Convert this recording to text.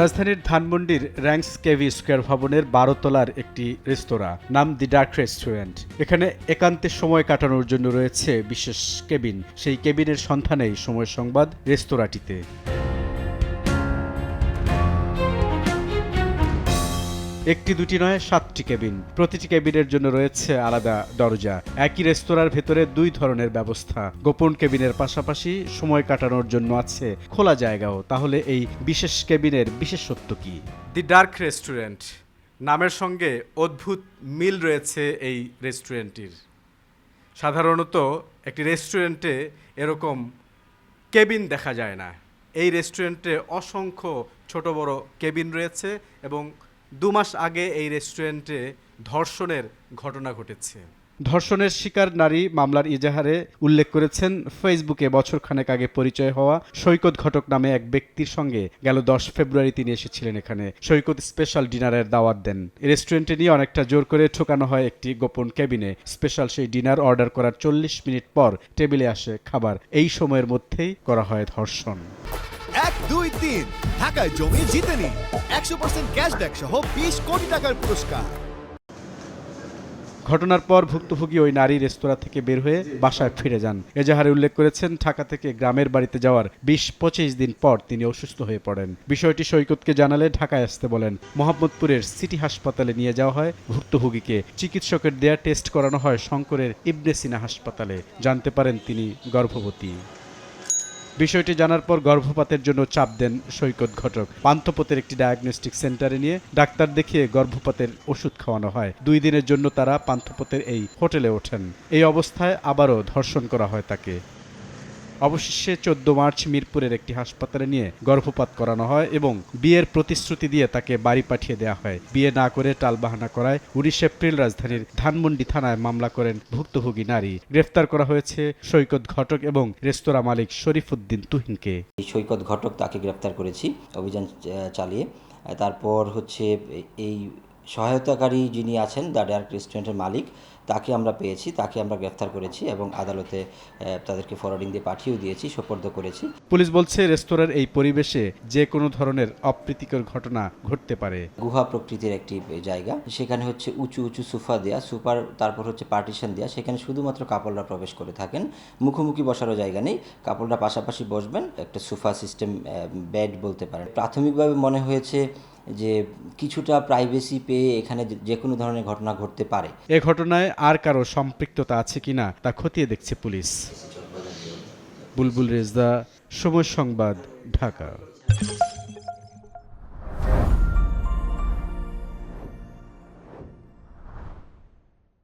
রাজধানীর ধানমন্ডির ranks KV square ভবনের ১২ তলার একটি রেস্তোরাঁ, নাম দি ডার্ক রেস্টুরেন্ট। এখানে একান্তে সময় কাটানোর জন্য রয়েছে বিশেষ কেবিন। সেই কেবিনের সন্ধানেই সময় সংবাদ রেস্তোরাঁটিতে। একটি দুটি নয়, ৭টি কেবিন। প্রতিটি কেবিনের জন্য রয়েছে আলাদা দরজা। একই রেস্তোরাঁর ভেতরে দুই ধরনের ব্যবস্থা। গোপন কেবিনের পাশাপাশি সময় কাটানোর জন্য আছে খোলা জায়গাও। তাহলে এই বিশেষ কেবিনের বিশেষত্ব কি? দি ডার্ক রেস্টুরেন্ট নামের সঙ্গে অদ্ভুত মিল রয়েছে এই রেস্টুরেন্টটির। সাধারণত একটি রেস্টুরেন্টে এরকম কেবিন দেখা যায় না। এই রেস্টুরেন্টে অসংখ্য ছোট বড় কেবিন রয়েছে এবং ২ মাস আগে এই রেস্টুরেন্টে ধর্ষণের ঘটনা ঘটেছে। ধর্ষণের শিকার নারী মামলার ইজাহারে উল্লেখ করেছেন ফেসবুকে বছরখানেক আগে পরিচয় হওয়া সৈকত ঘটক নামে এক ব্যক্তির সঙ্গে গেল ১০ ফেব্রুয়ারি তিনি এসেছিলেন এখানে। সৈকত স্পেশাল ডিনারের দাওয়াত দেন। রেস্টুরেন্টে নিয়ে অনেকটা জোর করে ঠোকানো হয় একটি গোপন কেবিনে। স্পেশাল সেই ডিনার অর্ডার করার ৪০ মিনিট পর টেবিলে আসে খাবার। এই সময়ের মধ্যেই করা হয় ধর্ষণ। ১, ২, ৩ ঢাকায় জমি জিতে নিন ১০০% ক্যাশব্যাক সহ ২০ কোটি টাকার পুরস্কার। ঘটনার পর ভুক্তভোগী ওই নারী রেস্তোরাঁ থেকে বের হয়ে বাসায় ফিরে যান। এজাহারে উল্লেখ করেছেন ঢাকা থেকে গ্রামের বাড়িতে যাওয়ার ২০-২৫ দিন পর তিনি অসুস্থ হয়ে পড়েন। বিষয়টি সৈকতকে জানালে ঢাকায় আসতে বলেন। মোহাম্মদপুরের সিটি হাসপাতালে নিয়ে যাওয়া হয় ভুক্তভোগীকে। চিকিৎসকের দেয়া টেস্ট করানো হয় শঙ্করের ইবনে সিনা হাসপাতালে। জানতে পারেন তিনি গর্ভবতী। বিষয়টি জানার পর গর্ভপাতের জন্য চাপ দেন সৈকত ঘটক। পান্থপথের একটি ডায়াগনস্টিক সেন্টারে নিয়ে ডাক্তার দেখিয়ে গর্ভপাতের ওষুধ খাওয়ানো হয়। ২ দিনের জন্য তারা পান্থপথের এই হোটেলে ওঠেন। এই অবস্থায় আবারও ধর্ষণ করা হয় তাকে। অবশেষে ১৪ মার্চ মিরপুরের একটি হাসপাতালে নিয়ে গর্ভপাত করানো হয় এবং বিয়ের প্রতিশ্রুতি দিয়ে তাকে বাড়ি পাঠিয়ে দেওয়া হয়। বিয়ে না করে টালবাহানা করায় ১৯ এপ্রিল রাজধানীর ধানমন্ডি থানায় মামলা করেন ভুক্তভোগী নারী। গ্রেফতার করা হয়েছে সৈকত ঘটক এবং রেস্তোরাঁ মালিক শরীফুদ্দিন তুহিনকে। সৈকত ঘটক তাকে গ্রেফতার করেছি অভিযান চালিয়ে। তারপর এই সহায়তাকারী যিনি আছেন দ্য ডার্ক রেস্টুরেন্টের মালিক, তাকে আমরা পেয়েছি, তাকে আমরা গ্রেফতার করেছি এবং আদালতে তাদেরকে ফরওয়ার্ডিং দিয়ে পাঠিয়েও দিয়েছি, সোপর্দ করেছি। পুলিশ বলছে রেস্তোরাঁর এই পরিবেশে যে কোনো ধরনের অপ্রীতিকর ঘটনা ঘটতে পারে। গুহা প্রকৃতির একটি জায়গা, সেখানে উঁচু উঁচু সোফা দেয়া, তারপর পার্টিশন দেয়া, সেখানে শুধুমাত্র কাপড়রা প্রবেশ করে থাকেন। মুখোমুখি বসারও জায়গা নেই, কাপড়রা পাশাপাশি বসবেন, একটা সোফা সিস্টেম বেড বলতে পারেন। প্রাথমিকভাবে মনে হয়েছে যে কিছুটা প্রাইভেসি পেয়ে এখানে যে কোনো ধরনের ঘটনা ঘটতে পারে। এ ঘটনায় আর কারো সম্পৃক্ততা আছে কিনা তা খতিয়ে দেখছে পুলিশ। বুলবুল রেজা, সময় সংবাদ, ঢাকা।